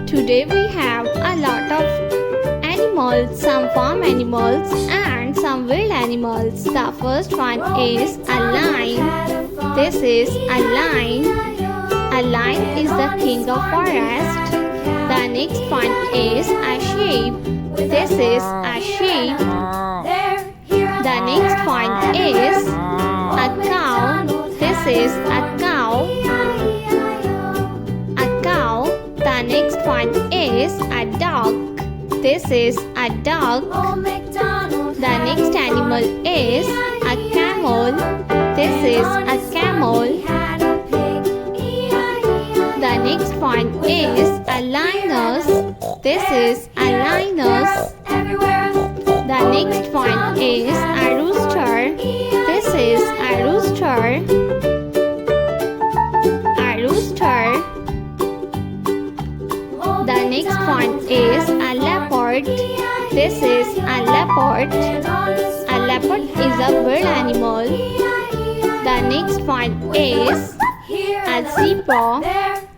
Today we have a lot of animals, some farm animals and some wild animals. The first one is a lion. This is a lion. A lion is the king of forest. The next one is a sheep. This is a sheep. The next one is a cow. This is a cow. A cow. The next one is a dog. This is a dog. The next animal is a camel. This is a camel. The next one is a lioness. This is a lioness. The next one is a rooster. This is a rooster. A rooster. The next one is a leopard. This is a leopard. A leopard is a wild animal. The next one is a zebra.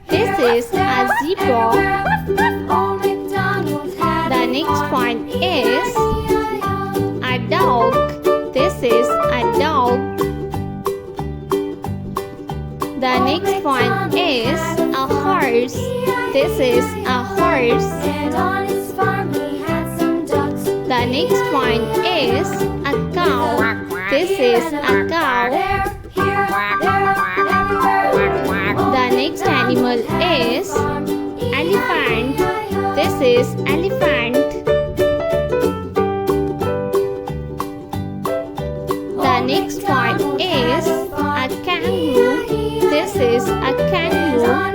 This is a zebra. The next one is a dog. This is a dog. The next one is a horse. This is a horse. The next one is a cow. This is a cow. The next animal is elephant. This is elephant. The next one is a kangaroo. This is a kangaroo.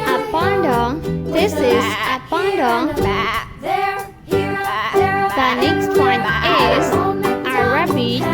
A panda. This is a panda. The next one is a rabbit.